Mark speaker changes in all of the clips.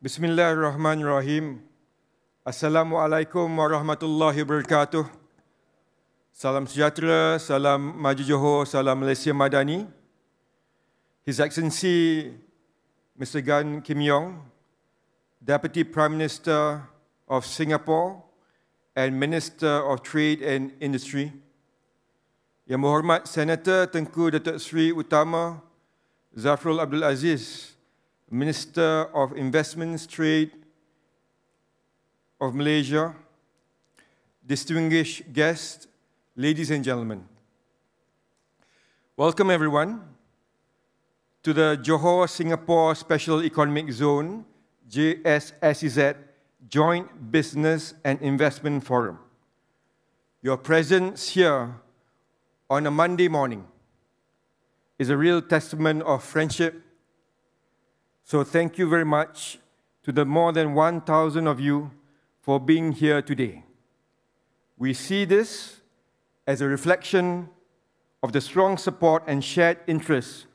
Speaker 1: Bismillahirrahmanirrahim. Assalamualaikum warahmatullahi wabarakatuh. Salam sejahtera, salam maju Johor, salam Malaysia Madani. His Excellency Mr. Gan Kim Yong, Deputy Prime Minister of Singapore and Minister of Trade and Industry. Yang berhormat Senator Tengku Datuk Seri Utama Zafrul Abdul Aziz, Minister of Investments, Trade of Malaysia, distinguished guests, ladies and gentlemen. Welcome everyone to the Johor-Singapore Special Economic Zone, JS-SEZ, Joint Business and Investment Forum. Your presence here on a Monday morning is a real testament of friendship. So thank you very much to the more than 1,000 of you for being here today. We see this as a reflection of the strong support and shared interests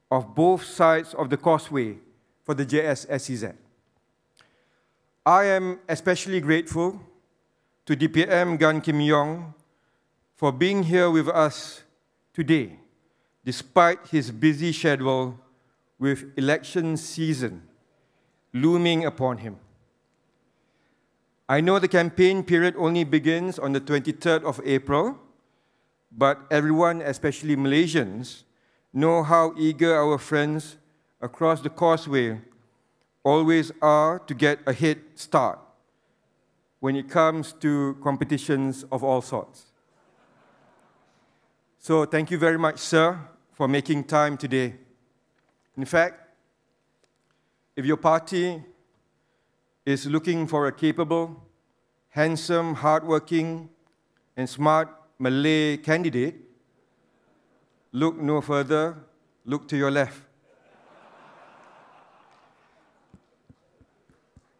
Speaker 1: of both sides of the causeway for the JS-SEZ. I am especially grateful to DPM Gan Kim Yong for being here with us today, despite his busy schedule with election season looming upon him. I know the campaign period only begins on the 23rd of April, but everyone, especially Malaysians, know how eager our friends across the causeway always are to get a head start when it comes to competitions of all sorts. So thank you very much, sir, for making time today. In fact, if your party is looking for a capable, handsome, hardworking, and smart Malay candidate, look no further, look to your left.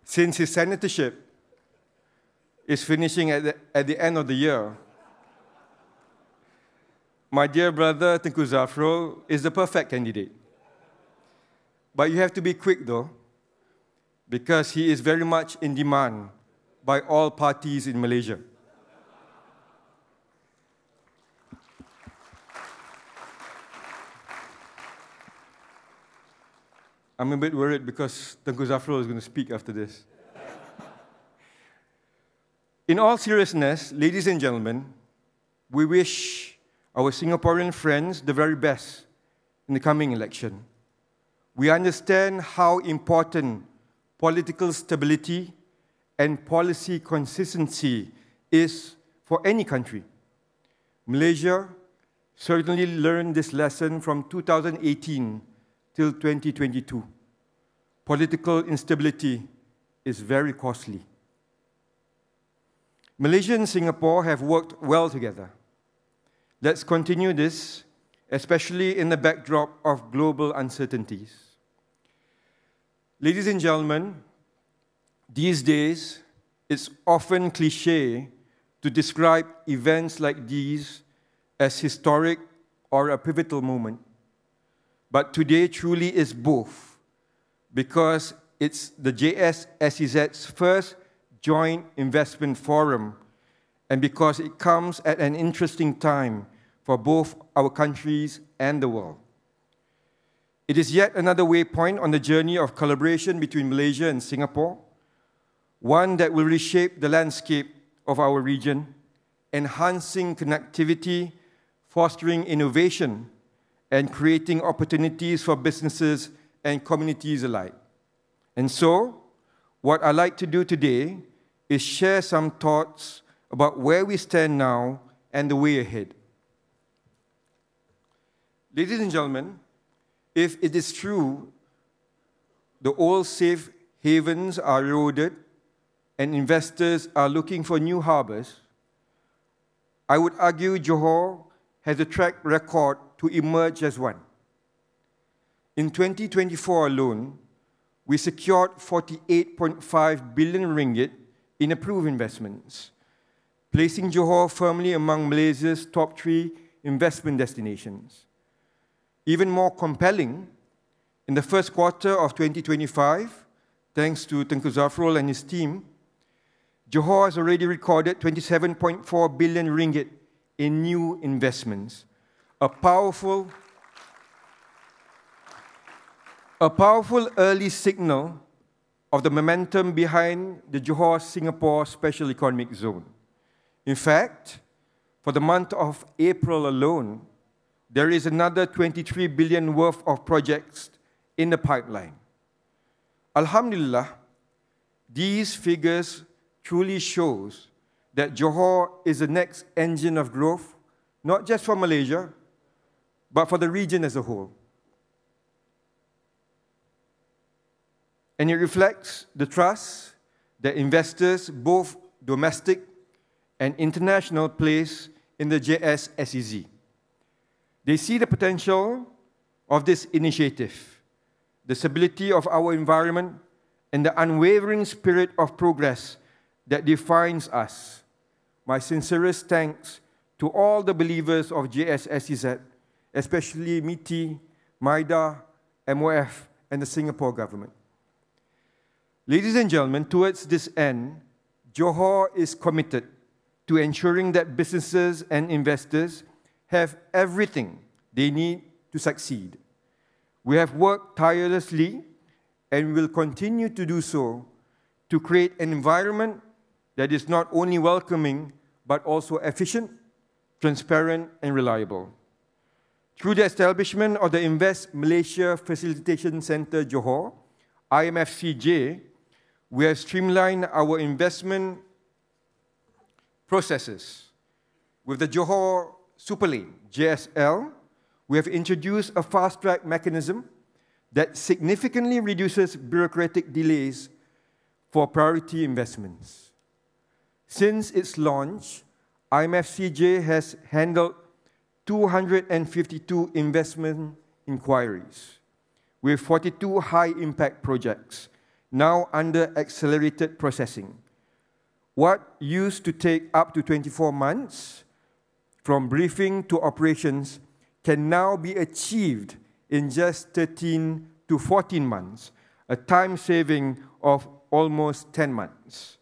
Speaker 1: Since his senatorship is finishing at the end of the year, my dear brother Tengku Zafrul is the perfect candidate. But you have to be quick though, because he is very much in demand by all parties in Malaysia. I'm a bit worried because Tengku Zafrul is going to speak after this. In all seriousness, ladies and gentlemen, we wish our Singaporean friends the very best in the coming election. We understand how important political stability and policy consistency is for any country. Malaysia certainly learned this lesson from 2018 till 2022. Political instability is very costly. Malaysia and Singapore have worked well together. Let's continue this, especially in the backdrop of global uncertainties. Ladies and gentlemen, these days, it's often cliché to describe events like these as historic or a pivotal moment. But today truly is both, because it's the JS-SEZ's first joint investment forum, and because it comes at an interesting time for both our countries and the world. It is yet another waypoint on the journey of collaboration between Malaysia and Singapore, one that will reshape the landscape of our region, enhancing connectivity, fostering innovation, and creating opportunities for businesses and communities alike. And so, what I'd like to do today is share some thoughts about where we stand now and the way ahead. Ladies and gentlemen, if it is true the old safe havens are eroded and investors are looking for new harbors, I would argue Johor has a track record to emerge as one. In 2024 alone, we secured 48.5 billion ringgit in approved investments, placing Johor firmly among Malaysia's top 3 investment destinations. Even more compelling, in the first quarter of 2025, thanks to Tengku Zafrul and his team, Johor has already recorded 27.4 billion ringgit in new investments, a powerful early signal of the momentum behind the Johor-Singapore Special Economic Zone. In fact, for the month of April alone, there is another 23 billion worth of projects in the pipeline. Alhamdulillah, these figures truly shows that Johor is the next engine of growth, not just for Malaysia, but for the region as a whole. And it reflects the trust that investors, both domestic and international, place in the JS-SEZ. They see the potential of this initiative, the stability of our environment, and the unwavering spirit of progress that defines us. My sincerest thanks to all the believers of JS-SEZ, especially MITI, MIDA, MOF, and the Singapore government. Ladies and gentlemen, towards this end, Johor is committed to ensuring that businesses and investors have everything they need to succeed. We have worked tirelessly and will continue to do so to create an environment that is not only welcoming, but also efficient, transparent, and reliable. Through the establishment of the Invest Malaysia Facilitation Centre Johor, IMFCJ, we have streamlined our investment processes. With the Johor Superlane, JSL, we have introduced a fast-track mechanism that significantly reduces bureaucratic delays for priority investments. Since its launch, IMFCJ has handled 252 investment inquiries, with 42 high-impact projects now under accelerated processing. What used to take up to 24 months from briefing to operations can now be achieved in just 13 to 14 months, a time saving of almost 10 months.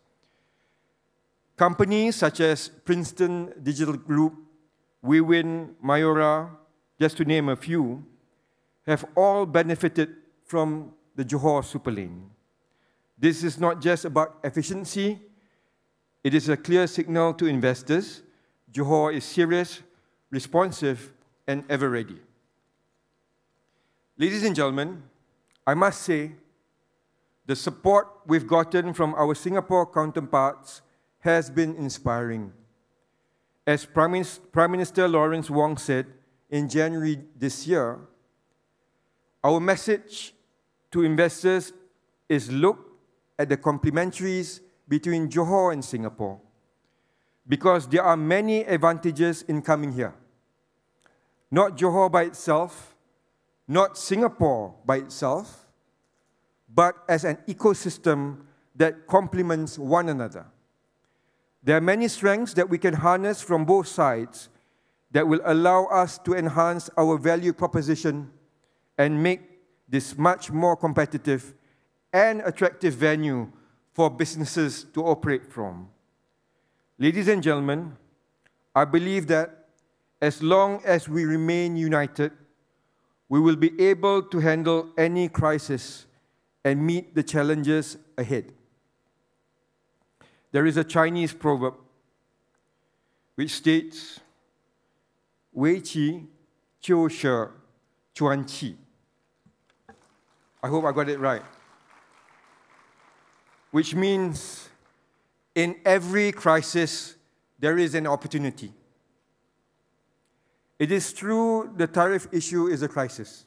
Speaker 1: Companies such as Princeton Digital Group, WeWin, Mayora, just to name a few, have all benefited from the Johor Superlane. This is not just about efficiency, it is a clear signal to investors. Johor is serious, responsive, and ever ready. Ladies and gentlemen, I must say, the support we've gotten from our Singapore counterparts has been inspiring. As Prime Minister Lawrence Wong said in January this year, our message to investors is look at the complementaries between Johor and Singapore, because there are many advantages in coming here. Not Johor by itself, not Singapore by itself, but as an ecosystem that complements one another. There are many strengths that we can harness from both sides that will allow us to enhance our value proposition and make this much more competitive and attractive venue for businesses to operate from. Ladies and gentlemen, I believe that as long as we remain united, we will be able to handle any crisis and meet the challenges ahead. There is a Chinese proverb which states, Wei qi, jiu she, chuan qi. I hope I got it right. Which means in every crisis, there is an opportunity. It is true the tariff issue is a crisis,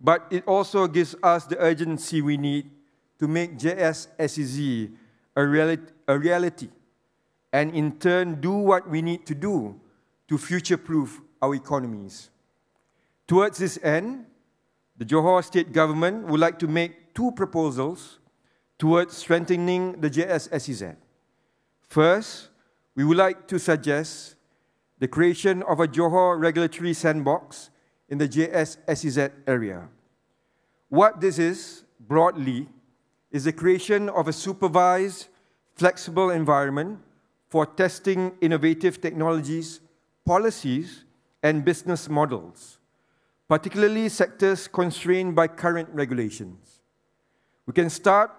Speaker 1: but it also gives us the urgency we need to make JS-SEZ a reality, and in turn do what we need to do to future-proof our economies. Towards this end, the Johor State Government would like to make two proposals towards strengthening the JS-SEZ. First, we would like to suggest the creation of a Johor regulatory sandbox in the JS-SEZ area. What this is, broadly, is the creation of a supervised, flexible environment for testing innovative technologies, policies, and business models, particularly sectors constrained by current regulations. We can start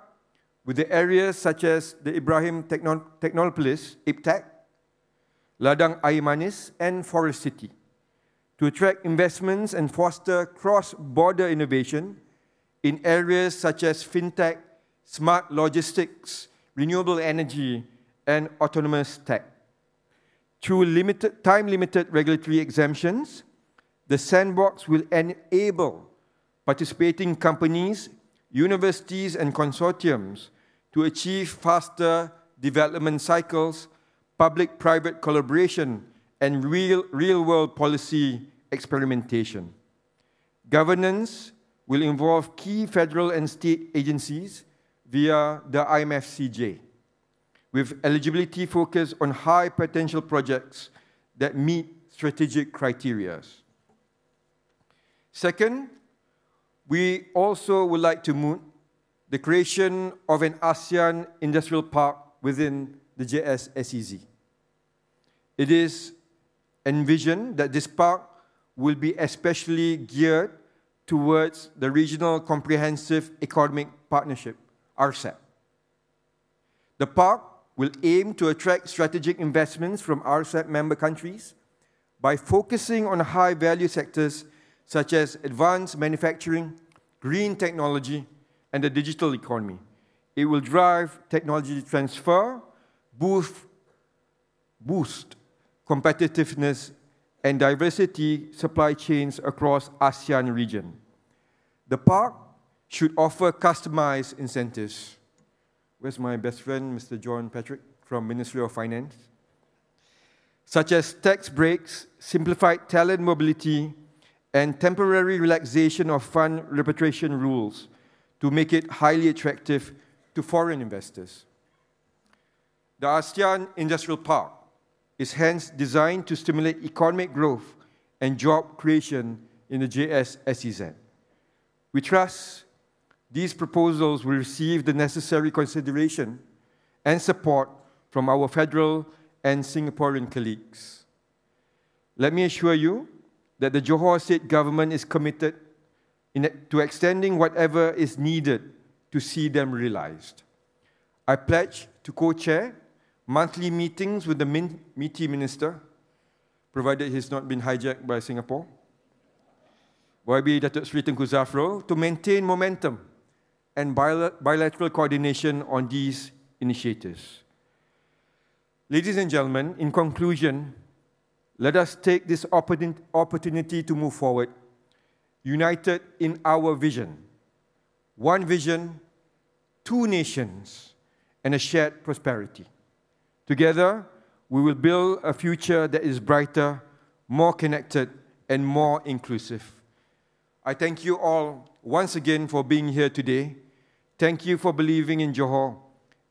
Speaker 1: with the areas such as the Ibrahim Technopolis, IPTEC, Ladang Air Manis, and Forest City, to attract investments and foster cross-border innovation in areas such as fintech, smart logistics, renewable energy, and autonomous tech. Through time-limited regulatory exemptions, the sandbox will enable participating companies, universities, and consortiums to achieve faster development cycles, public-private collaboration, and real-world policy experimentation. Governance will involve key federal and state agencies via the IMFCJ, with eligibility focused on high-potential projects that meet strategic criteria. Second, we also would like to move the creation of an ASEAN industrial park within the JS-SEZ. It is envisioned that this park will be especially geared towards the Regional Comprehensive Economic Partnership, RCEP. The park will aim to attract strategic investments from RCEP member countries by focusing on high-value sectors such as advanced manufacturing, green technology, and the digital economy. It will drive technology transfer, boost competitiveness, and diversity supply chains across ASEAN region. The park should offer customized incentives. Where's my best friend, Mr. John Patrick, from Ministry of Finance? Such as tax breaks, simplified talent mobility, and temporary relaxation of fund repatriation rules to make it highly attractive to foreign investors. The ASEAN Industrial Park is hence designed to stimulate economic growth and job creation in the JS-SEZ. We trust these proposals will receive the necessary consideration and support from our federal and Singaporean colleagues. Let me assure you that the Johor State Government is committed to extending whatever is needed to see them realized. I pledge to co-chair monthly meetings with the MITI Minister, provided he's not been hijacked by Singapore, YB Datuk Seri Tengku Zafrul, to maintain momentum and bilateral coordination on these initiatives. Ladies and gentlemen, in conclusion, let us take this opportunity to move forward, united in our vision. One vision, two nations, and a shared prosperity. Together, we will build a future that is brighter, more connected, and more inclusive. I thank you all once again for being here today. Thank you for believing in Johor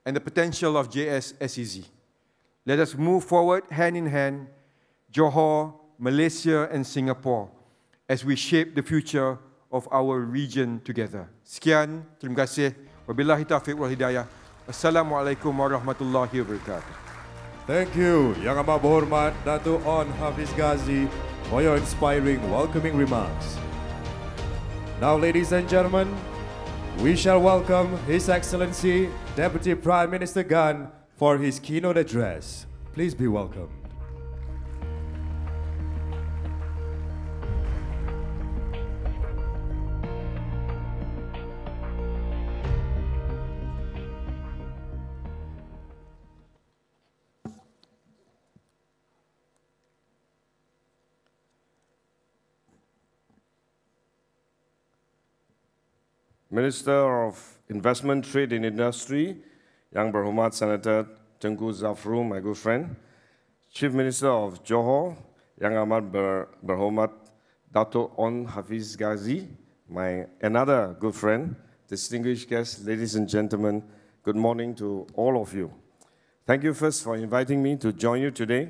Speaker 1: and the potential of JS-SEZ. Let us move forward hand in hand, Johor, Malaysia, and Singapore, as we shape the future of our region together. Sekian, terima kasih. Wabillahi taufiq wal hidayah. Assalamualaikum warahmatullahi wabarakatuh.
Speaker 2: Thank you, Yang Amat Berhormat Datuk On Hafiz Ghazi, for your inspiring welcoming remarks. Now, ladies and gentlemen, we shall welcome His Excellency Deputy Prime Minister Gan for his keynote address. Please be welcomed.
Speaker 3: Minister of Investment, Trade and Industry, Yang Berhormat Senator Tengku Zafrul, my good friend. Chief Minister of Johor, Yang Amat Berhormat Datuk On Hafiz Ghazi, my another good friend. Distinguished guests, ladies and gentlemen, good morning to all of you. Thank you first for inviting me to join you today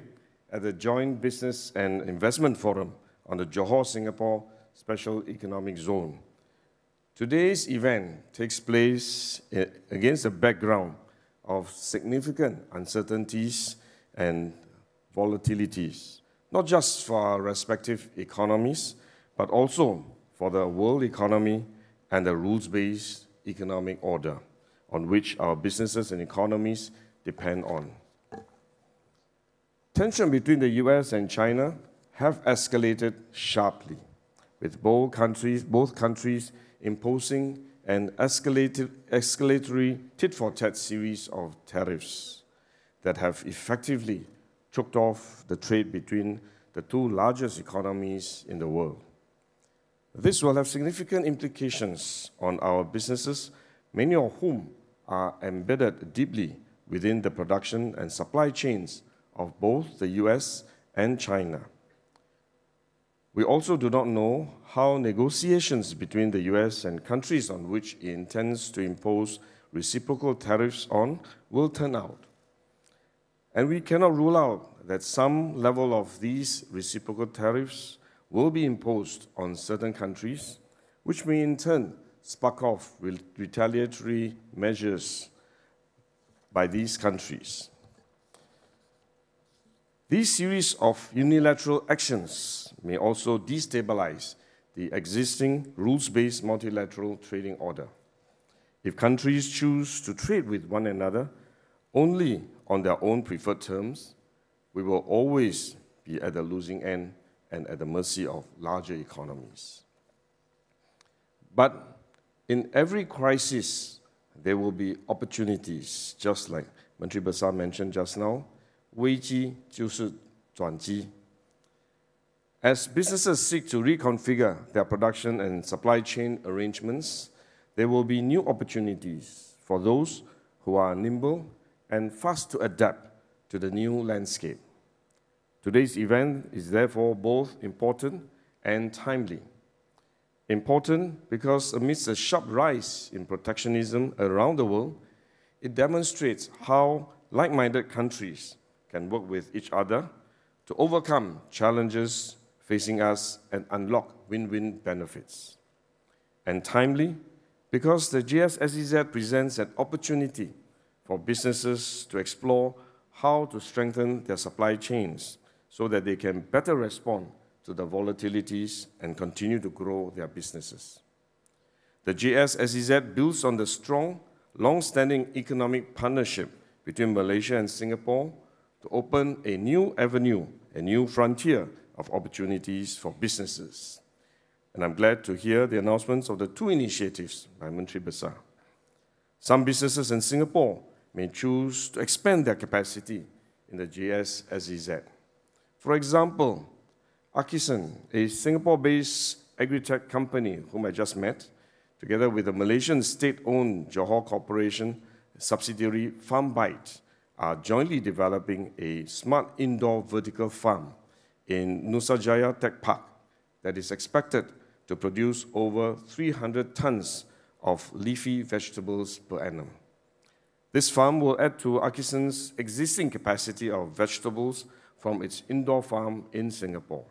Speaker 3: at the Joint Business and Investment Forum on the Johor-Singapore Special Economic Zone. Today's event takes place against a background of significant uncertainties and volatilities, not just for our respective economies, but also for the world economy and the rules-based economic order on which our businesses and economies depend on. Tension between the US and China have escalated sharply, with both countries imposing an escalatory tit-for-tat series of tariffs that have effectively choked off the trade between the two largest economies in the world. This will have significant implications on our businesses, many of whom are embedded deeply within the production and supply chains of both the US and China. We also do not know how negotiations between the US and countries on which it intends to impose reciprocal tariffs on will turn out. And we cannot rule out that some level of these reciprocal tariffs will be imposed on certain countries, which may in turn spark off retaliatory measures by these countries. These series of unilateral actions may also destabilize the existing rules-based multilateral trading order. If countries choose to trade with one another only on their own preferred terms, we will always be at the losing end and at the mercy of larger economies. But in every crisis, there will be opportunities, just like Menteri Besar mentioned just now, 危机就是转机. As businesses seek to reconfigure their production and supply chain arrangements, there will be new opportunities for those who are nimble and fast to adapt to the new landscape. Today's event is therefore both important and timely. Important because amidst a sharp rise in protectionism around the world, it demonstrates how like-minded countries can work with each other to overcome challenges facing us and unlock win-win benefits. And timely because the JS-SEZ presents an opportunity for businesses to explore how to strengthen their supply chains so that they can better respond to the volatilities and continue to grow their businesses. The JS-SEZ builds on the strong, long-standing economic partnership between Malaysia and Singapore to open a new avenue, a new frontier of opportunities for businesses. And I'm glad to hear the announcements of the two initiatives by Menteri Besar. Some businesses in Singapore may choose to expand their capacity in the JS-SEZ. For example, Akison, a Singapore-based agri-tech company whom I just met, together with the Malaysian state-owned Johor Corporation subsidiary FarmBite, are jointly developing a smart indoor vertical farm in Nusajaya Tech Park that is expected to produce over 300 tons of leafy vegetables per annum. This farm will add to Akison's existing capacity of vegetables from its indoor farm in Singapore.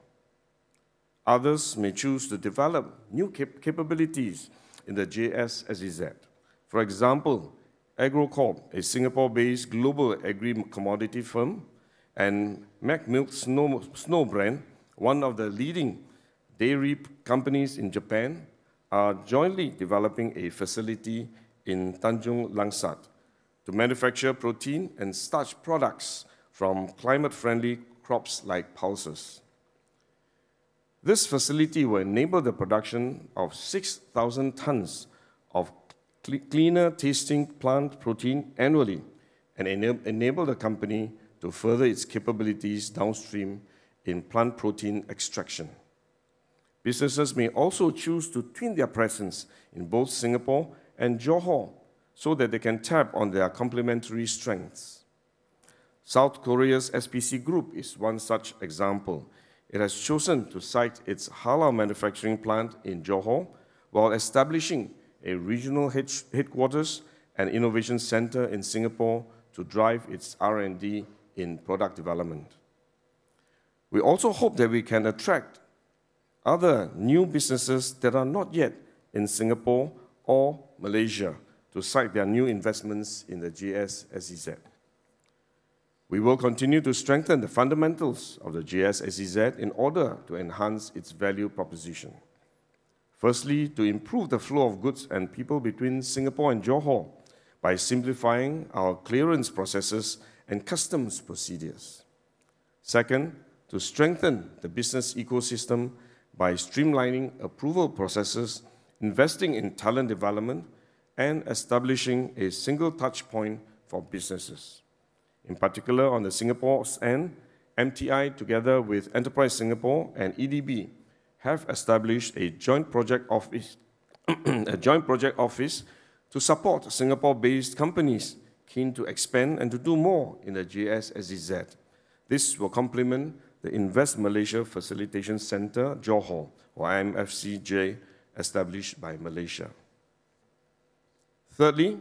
Speaker 3: Others may choose to develop new capabilities in the JS-SEZ. For example, AgroCorp, a Singapore-based global agri-commodity firm, and McMilk Snow brand, one of the leading dairy companies in Japan, are jointly developing a facility in Tanjung Langsat to manufacture protein and starch products from climate-friendly crops like pulses. This facility will enable the production of 6,000 tons of cleaner-tasting plant protein annually and enable the company to further its capabilities downstream in plant protein extraction. Businesses may also choose to twin their presence in both Singapore and Johor so that they can tap on their complementary strengths. South Korea's SPC Group is one such example. It has chosen to site its halal manufacturing plant in Johor while establishing a regional headquarters and innovation center in Singapore to drive its R&D in product development. We also hope that we can attract other new businesses that are not yet in Singapore or Malaysia to site their new investments in the JS-SEZ. We will continue to strengthen the fundamentals of the JS-SEZ in order to enhance its value proposition. Firstly, to improve the flow of goods and people between Singapore and Johor by simplifying our clearance processes and customs procedures. Second, to strengthen the business ecosystem by streamlining approval processes, investing in talent development, and establishing a single touch point for businesses. In particular, on the Singapore's end, MTI, together with Enterprise Singapore and EDB, have established a joint project office, to support Singapore-based companies keen to expand and to do more in the JS-SEZ. This will complement the Invest Malaysia Facilitation Centre, Johor, or IMFCJ, established by Malaysia. Thirdly,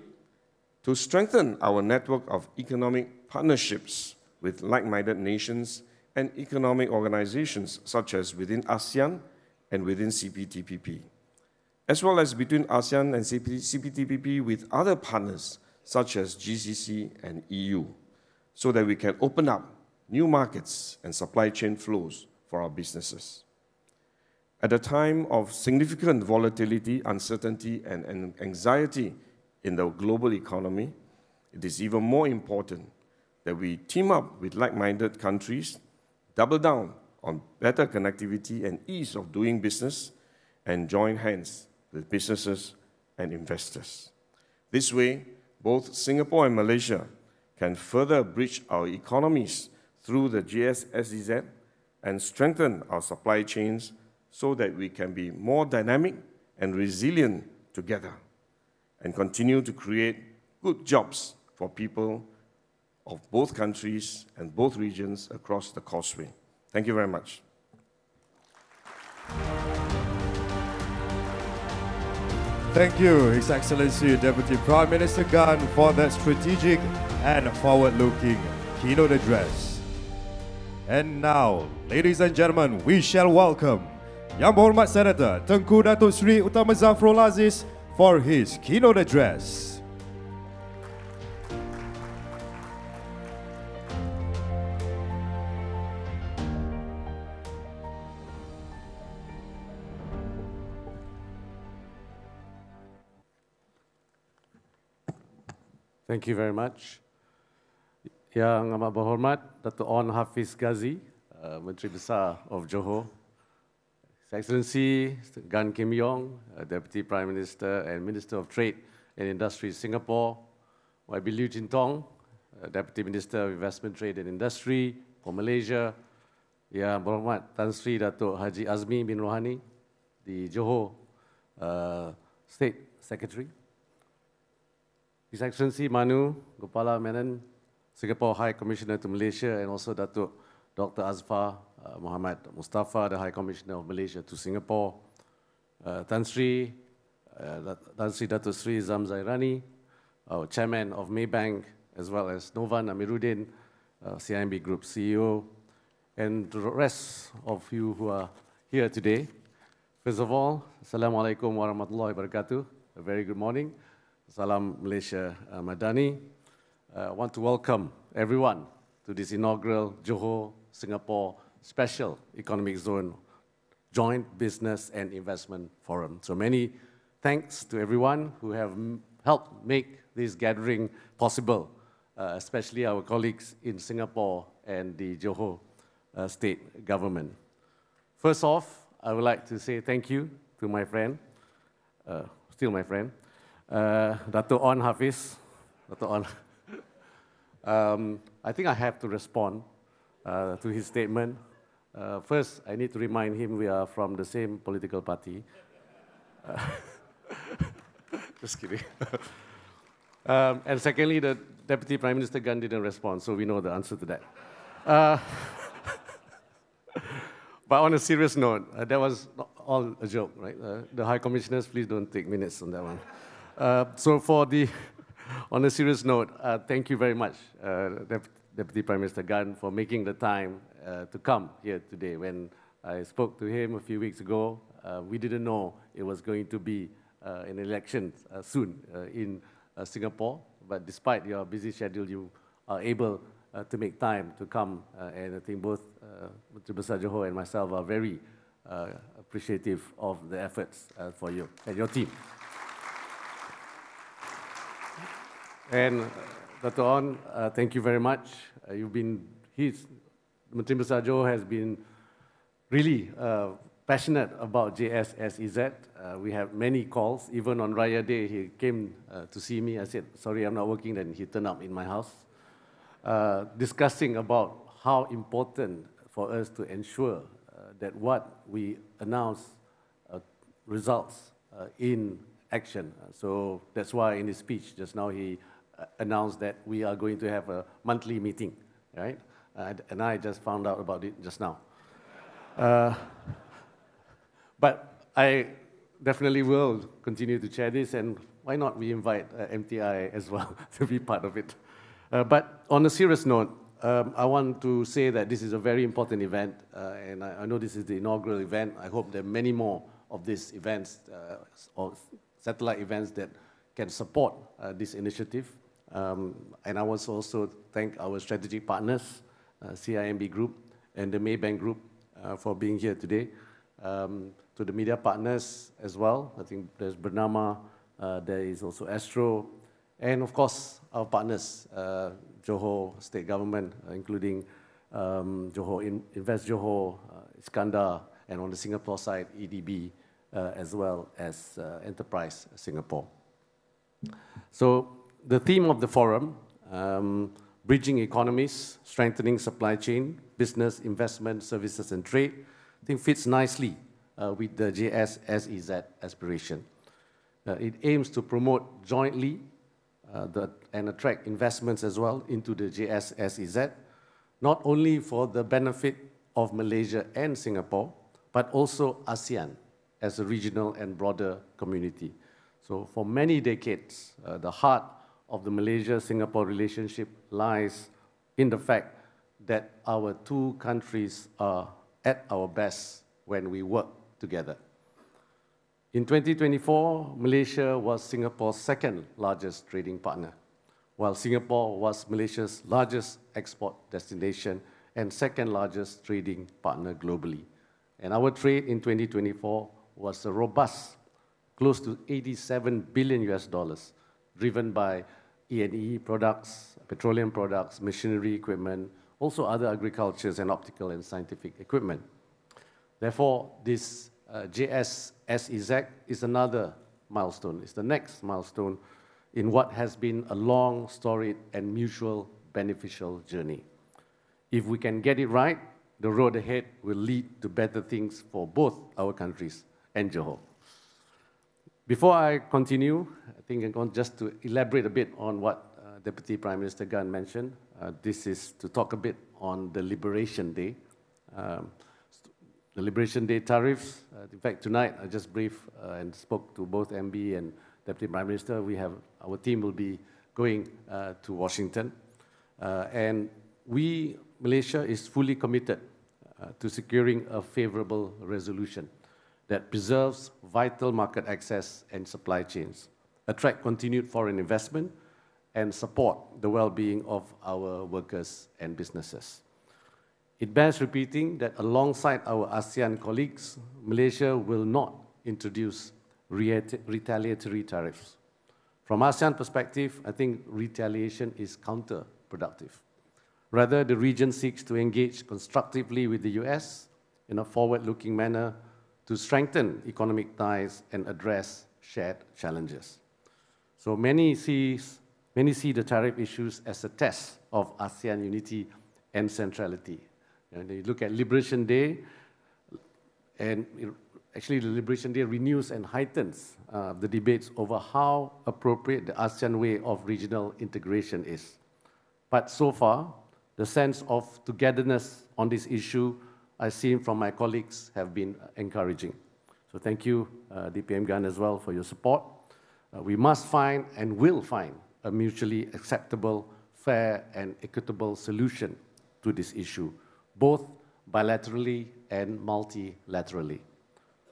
Speaker 3: to strengthen our network of economic partnerships with like-minded nations and economic organizations such as within ASEAN and within CPTPP, as well as between ASEAN and CPTPP with other partners such as GCC and EU, so that we can open up new markets and supply chain flows for our businesses. At a time of significant volatility, uncertainty, and anxiety in the global economy, it is even more important that we team up with like-minded countries, double down on better connectivity and ease of doing business, and join hands with businesses and investors. This way, both Singapore and Malaysia can further bridge our economies through the JS-SEZ and strengthen our supply chains so that we can be more dynamic and resilient together and continue to create good jobs for people of both countries and both regions across the causeway. Thank you very much.
Speaker 2: Thank you, His Excellency Deputy Prime Minister Gan, for that strategic and forward-looking keynote address. And now, ladies and gentlemen, we shall welcome Yang Berhormat Senator Tengku Datuk Seri Utama Zafrul Aziz for his keynote address.
Speaker 4: Thank you very much. Yang Amat Berhormat Datuk On Hafiz Ghazi, Menteri Besar of Johor, His Excellency Gan Kim Yong, Deputy Prime Minister and Minister of Trade and Industry Singapore, YB Liew Jin Tong, Deputy Minister of Investment, Trade and Industry for Malaysia, Yang Berhormat Tan Sri Datuk Haji Azmi bin Rohani, the Johor State Secretary, His Excellency Manu Gopala Menon, Singapore High Commissioner to Malaysia, and also Datuk Dr. Azfar Muhammad Mustafa, the High Commissioner of Malaysia to Singapore, Tan Sri Datuk Sri Zam Zairani, our Chairman of Maybank, as well as Novan Amiruddin, CIMB Group CEO, and the rest of you who are here today. First of all, Assalamualaikum warahmatullahi wabarakatuh. A very good morning. Salam Malaysia Madani. I want to welcome everyone to this inaugural Johor-Singapore Special Economic Zone Joint Business and Investment Forum. So many thanks to everyone who have helped make this gathering possible, especially our colleagues in Singapore and the Johor State Government. First off, I would like to say thank you to my friend, still my friend, Dato' On Hafiz. Dato' On. I think I have to respond to his statement. First, I need to remind him we are from the same political party. Just kidding. And secondly, the Deputy Prime Minister Gan didn't respond, so we know the answer to that. But on a serious note, that was all a joke, right? The High Commissioners, please don't take minutes on that one. On a serious note, thank you very much, Deputy Prime Minister Gan, for making the time to come here today. When I spoke to him a few weeks ago, we didn't know it was going to be an election soon in Singapore. But despite your busy schedule, you are able to make time to come. And I think both Menteri Besar Johor and myself are very appreciative of the efforts for you and your team. And Dr. On, thank you very much. Menteri Besar Johor has been really passionate about JS-SEZ. We have many calls. Even on Raya Day, he came to see me. I said, sorry, I'm not working. Then he turned up in my house, discussing about how important for us to ensure that what we announce results in action. So that's why in his speech just now, he announced that we are going to have a monthly meeting, right? And I just found out about it just now. But I definitely will continue to chair this, and why not we invite MTI as well to be part of it. But on a serious note, I want to say that this is a very important event, and I know this is the inaugural event. I hope there are many more of these events or satellite events that can support this initiative. And I want to also thank our strategic partners, CIMB Group and the Maybank Group for being here today. To the media partners as well, I think there's Bernama, there is also Astro, and of course our partners, Johor State Government, including Invest Johor, Iskandar, and on the Singapore side, EDB, as well as Enterprise Singapore. So the theme of the forum, bridging economies, strengthening supply chain, business, investment, services, and trade, I think fits nicely with the JS-SEZ aspiration. It aims to promote jointly and attract investments as well into the JS-SEZ, not only for the benefit of Malaysia and Singapore, but also ASEAN as a regional and broader community. So for many decades, the heart of the Malaysia-Singapore relationship lies in the fact that our two countries are at our best when we work together. In 2024, Malaysia was Singapore's second largest trading partner, while Singapore was Malaysia's largest export destination and second largest trading partner globally. And our trade in 2024 was a robust, close to $87 billion US, driven by E&E products, petroleum products, machinery equipment, also other agricultures and optical and scientific equipment. Therefore, this JS-SEZ is another milestone. It's the next milestone in what has been a long, storied, and mutual beneficial journey. If we can get it right, the road ahead will lead to better things for both our countries and Johor. Before I continue, I think I'm going just to elaborate a bit on what Deputy Prime Minister Gan mentioned. This is to talk a bit on the Liberation Day. The Liberation Day tariffs. In fact, tonight I just briefed and spoke to both MB and Deputy Prime Minister. Our team will be going to Washington. And Malaysia is fully committed to securing a favorable resolution that preserves vital market access and supply chains, attract continued foreign investment, and support the well-being of our workers and businesses. It bears repeating that alongside our ASEAN colleagues, Malaysia will not introduce retaliatory tariffs. From ASEAN perspective, I think retaliation is counterproductive. Rather, the region seeks to engage constructively with the US in a forward-looking manner to strengthen economic ties and address shared challenges. So many see the tariff issues as a test of ASEAN unity and centrality. And you look at Liberation Day, and actually the Liberation Day renews and heightens the debates over how appropriate the ASEAN way of regional integration is. But so far, the sense of togetherness on this issue I've seen from my colleagues have been encouraging. So thank you, DPM Gan, as well, for your support. We must find and will find a mutually acceptable, fair, and equitable solution to this issue, both bilaterally and multilaterally.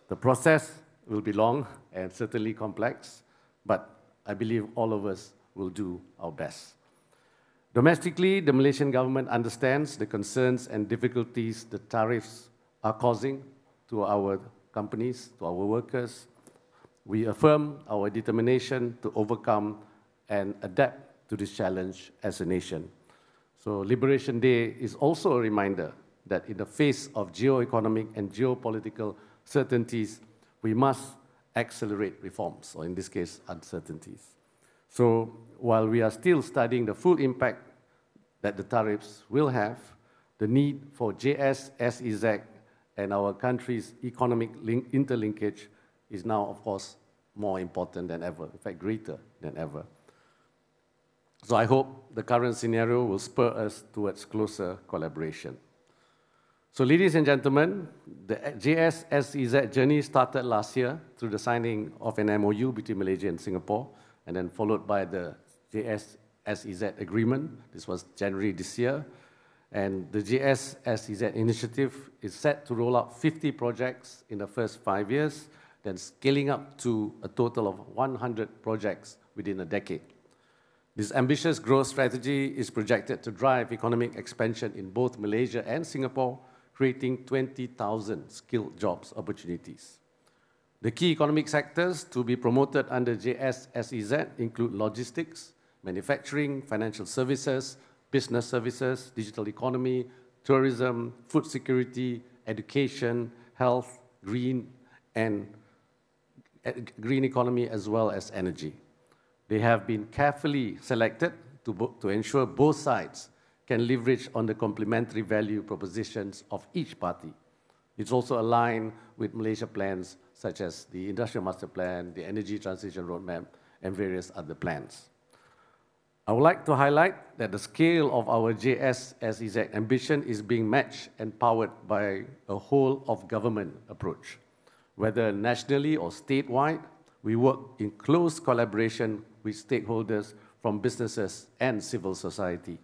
Speaker 4: The process will be long and certainly complex, but I believe all of us will do our best. Domestically, the Malaysian government understands the concerns and difficulties the tariffs are causing to our companies, to our workers. We affirm our determination to overcome and adapt to this challenge as a nation. So Liberation Day is also a reminder that in the face of geo-economic and geopolitical certainties, we must accelerate reforms, or in this case, uncertainties. So while we are still studying the full impact that the tariffs will have, the need for JS-SEZ and our country's economic interlinkage is now, of course, more important than ever, in fact, greater than ever. So I hope the current scenario will spur us towards closer collaboration. So ladies and gentlemen, the JS-SEZ journey started last year through the signing of an MOU between Malaysia and Singapore, and then followed by the JS-SEZ agreement. This was January this year. And the JS-SEZ initiative is set to roll out 50 projects in the first 5 years, then scaling up to a total of 100 projects within a decade. This ambitious growth strategy is projected to drive economic expansion in both Malaysia and Singapore, creating 20,000 skilled jobs opportunities. The key economic sectors to be promoted under JS-SEZ include logistics, manufacturing, financial services, business services, digital economy, tourism, food security, education, health, green economy, as well as energy. They have been carefully selected to ensure both sides can leverage on the complementary value propositions of each party. It's also aligned with Malaysia plans such as the Industrial Master Plan, the Energy Transition Roadmap, and various other plans. I would like to highlight that the scale of our JS-SEZ ambition is being matched and powered by a whole-of-government approach. Whether nationally or statewide, we work in close collaboration with stakeholders from businesses and civil society.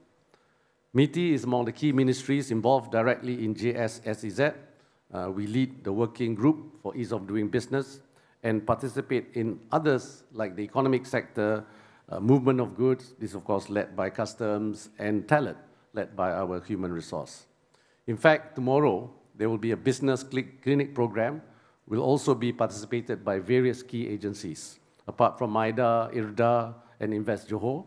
Speaker 4: MITI is among the key ministries involved directly in JS-SEZ. We lead the working group for ease of doing business and participate in others like the economic sector, movement of goods, this of course led by customs, and talent, led by our human resource. In fact, tomorrow there will be a business clinic program, will also be participated by various key agencies. Apart from MIDA, IRDA, and Invest Johor,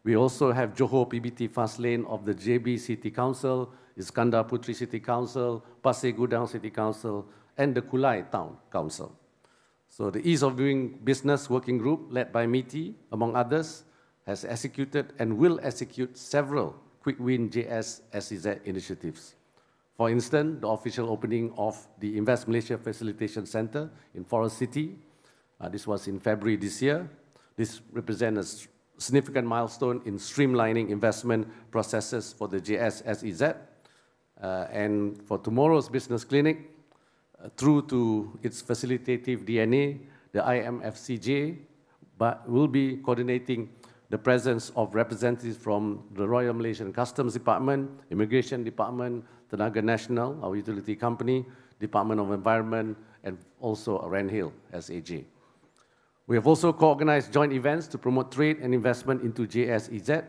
Speaker 4: we also have Johor PBT Fast Lane of the JB City Council, Iskandar Putri City Council, Pasir Gudang City Council, and the Kulai Town Council. So the Ease of Doing Business Working Group, led by MITI, among others, has executed and will execute several quick-win JS-SEZ initiatives. For instance, the official opening of the Invest Malaysia Facilitation Center in Forest City. This was in February this year. This represents a significant milestone in streamlining investment processes for the JS-SEZ. And for tomorrow's business clinic, true to its facilitative DNA, the IMFCJ will be coordinating the presence of representatives from the Royal Malaysian Customs Department, Immigration Department, Tenaga Nasional, our utility company, Department of Environment, and also Renhill, SAJ. We have also co-organized joint events to promote trade and investment into JS-SEZ.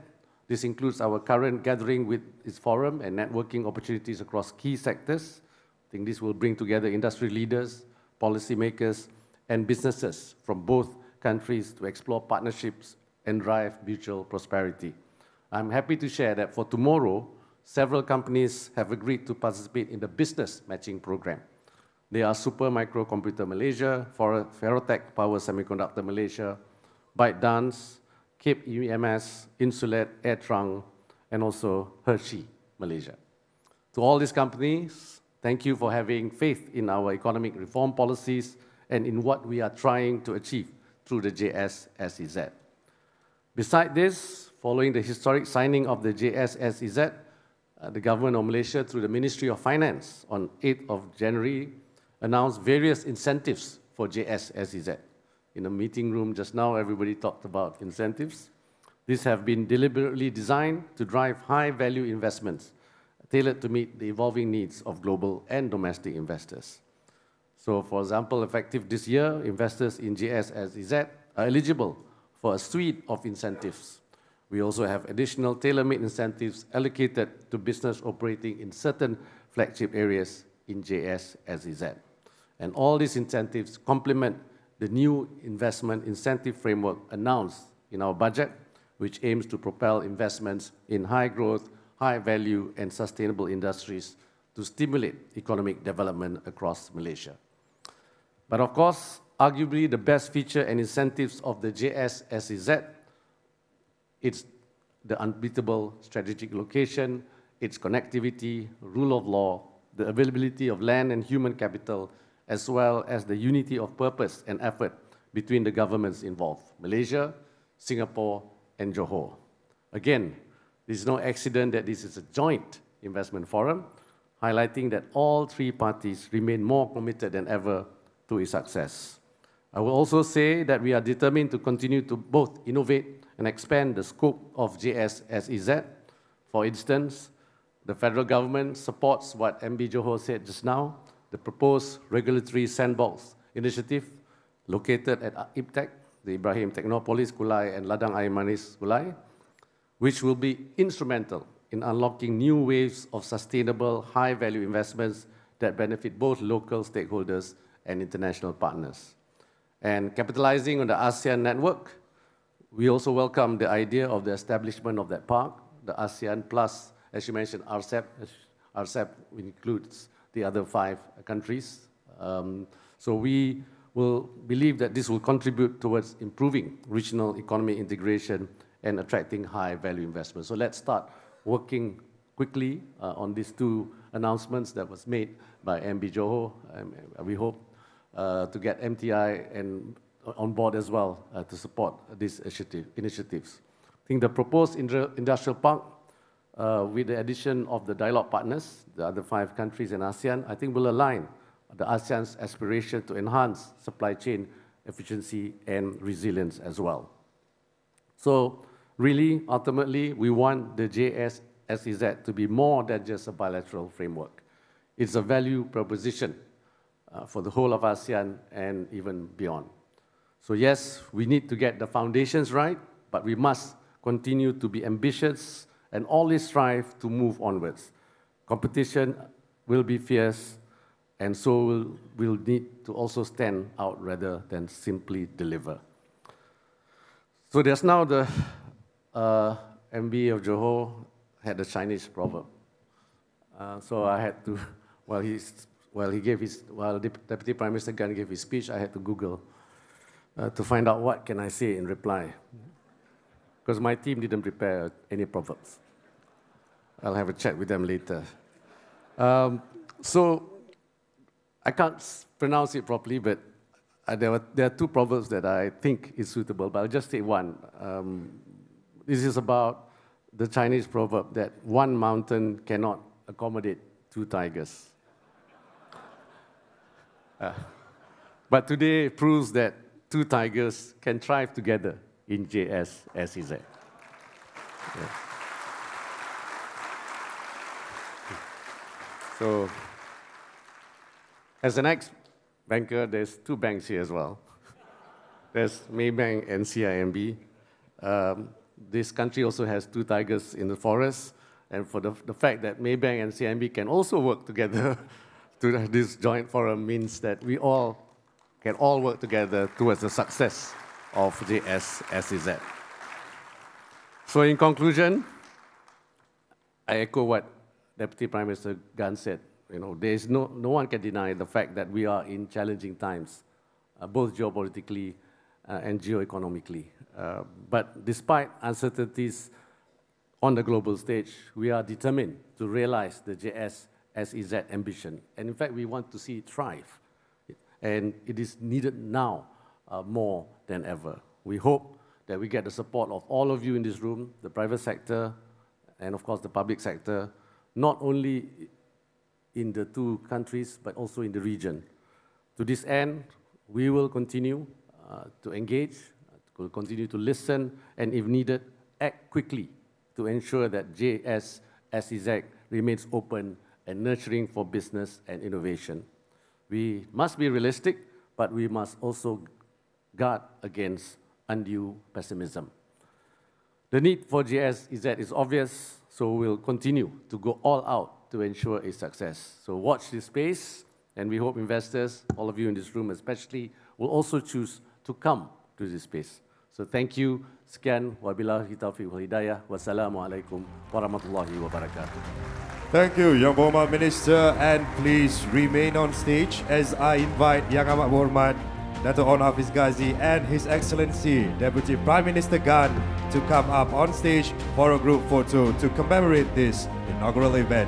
Speaker 4: This includes our current gathering with its forum and networking opportunities across key sectors. I think this will bring together industry leaders, policymakers, and businesses from both countries to explore partnerships and drive mutual prosperity. I'm happy to share that for tomorrow, several companies have agreed to participate in the business matching program. They are Super Microcomputer Malaysia, Ferrotech Power Semiconductor Malaysia, ByteDance, Cape EMS, Insulet, AirTrunk, and also Hershey Malaysia. To all these companies, thank you for having faith in our economic reform policies and in what we are trying to achieve through the JS-SEZ. Besides this, following the historic signing of the JS-SEZ, the Government of Malaysia, through the Ministry of Finance, on 8th of January, announced various incentives for JS-SEZ. In a meeting room just now, everybody talked about incentives. These have been deliberately designed to drive high-value investments, tailored to meet the evolving needs of global and domestic investors. So, for example, effective this year, investors in JS-SEZ are eligible for a suite of incentives. We also have additional tailor-made incentives allocated to business operating in certain flagship areas in JS-SEZ. And all these incentives complement the new investment incentive framework announced in our budget, which aims to propel investments in high growth, high value, and sustainable industries to stimulate economic development across Malaysia. But of course, arguably the best feature and incentives of the JS-SEZ, it's the unbeatable strategic location, its connectivity, rule of law, the availability of land and human capital, as well as the unity of purpose and effort between the governments involved, Malaysia, Singapore, and Johor. Again, this is no accident that this is a joint investment forum, highlighting that all three parties remain more committed than ever to its success. I will also say that we are determined to continue to both innovate and expand the scope of JS-SEZ. For instance, the federal government supports what MB Johor said just now, the proposed regulatory sandbox initiative located at IPTEC, the Ibrahim Technopolis Kulai and Ladang Air Manis Kulai, which will be instrumental in unlocking new waves of sustainable, high-value investments that benefit both local stakeholders and international partners. And capitalizing on the ASEAN network, we also welcome the idea of the establishment of that park, the ASEAN Plus, as you mentioned, RCEP. RCEP includes the other 5 countries. So we will believe that this will contribute towards improving regional economic integration and attracting high-value investments. So let's start working quickly on these 2 announcements that was made by MB Johor. We hope to get MTI and on board as well to support these initiatives. I think the proposed industrial park, with the addition of the dialogue partners, the other 5 countries in ASEAN, I think will align the ASEAN's aspiration to enhance supply chain efficiency and resilience as well. So really, ultimately, we want the JS-SEZ to be more than just a bilateral framework. It's a value proposition for the whole of ASEAN and even beyond. So yes, we need to get the foundations right, but we must continue to be ambitious and always strive to move onwards. Competition will be fierce, and so we'll need to also stand out rather than simply deliver. So there's now the MB of Johor had a Chinese proverb. So I had to, while the Deputy Prime Minister Gan gave his speech, I had to Google to find out what can I say in reply. Because my team didn't prepare any proverbs. I'll have a chat with them later. So I can't pronounce it properly, but there are 2 proverbs that I think is suitable, but I'll just say one. This is about the Chinese proverb that one mountain cannot accommodate 2 tigers. But today proves that 2 tigers can thrive together in JS-SEZ. Yeah. So, as an ex-banker, there's 2 banks here as well. There's Maybank and CIMB. This country also has 2 tigers in the forest, and for the fact that Maybank and CIMB can also work together to this joint forum means that we all can work together towards the success of JS-SEZ. So in conclusion, I echo what Deputy Prime Minister Gan said. You know, there is no one can deny the fact that we are in challenging times, both geopolitically and geoeconomically. But despite uncertainties on the global stage, we are determined to realize the JS-SEZ ambition. And in fact, we want to see it thrive. And it is needed now more than ever. We hope that we get the support of all of you in this room, the private sector, and of course the public sector, not only in the 2 countries, but also in the region. To this end, we will continue to engage, we'll continue to listen, and if needed, act quickly to ensure that JS-SEZ remains open and nurturing for business and innovation. We must be realistic, but we must also guard against undue pessimism. The need for JS-SEZ is obvious, so we'll continue to go all out to ensure its success. So watch this space, and we hope investors, all of you in this room especially, will also choose to come to this space. So thank you. Sekian, wabillahi taufiq wal hidayah. Wassalamualaikum warahmatullahi wabarakatuh.
Speaker 2: Thank you, Yang Berhormat Minister, and please remain on stage as I invite Yang Amat Berhormat Dato' On Hafiz Ghazi and His Excellency Deputy Prime Minister Gan to come up on stage for a group photo to commemorate this inaugural event.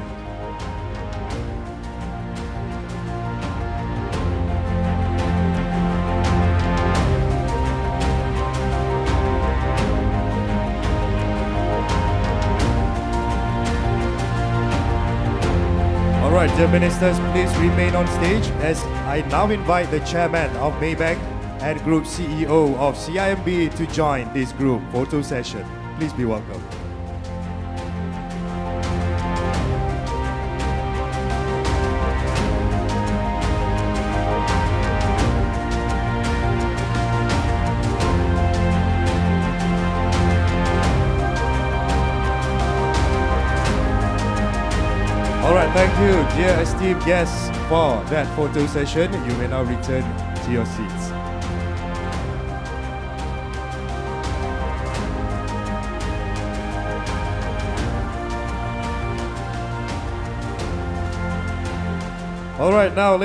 Speaker 2: Alright, dear ministers, please remain on stage as I now invite the chairman of Maybank and group CEO of CIMB to join this group photo session. Please be welcome. Alright, thank you, dear esteemed guests, for that photo session. You may now return to your seats. Alright, now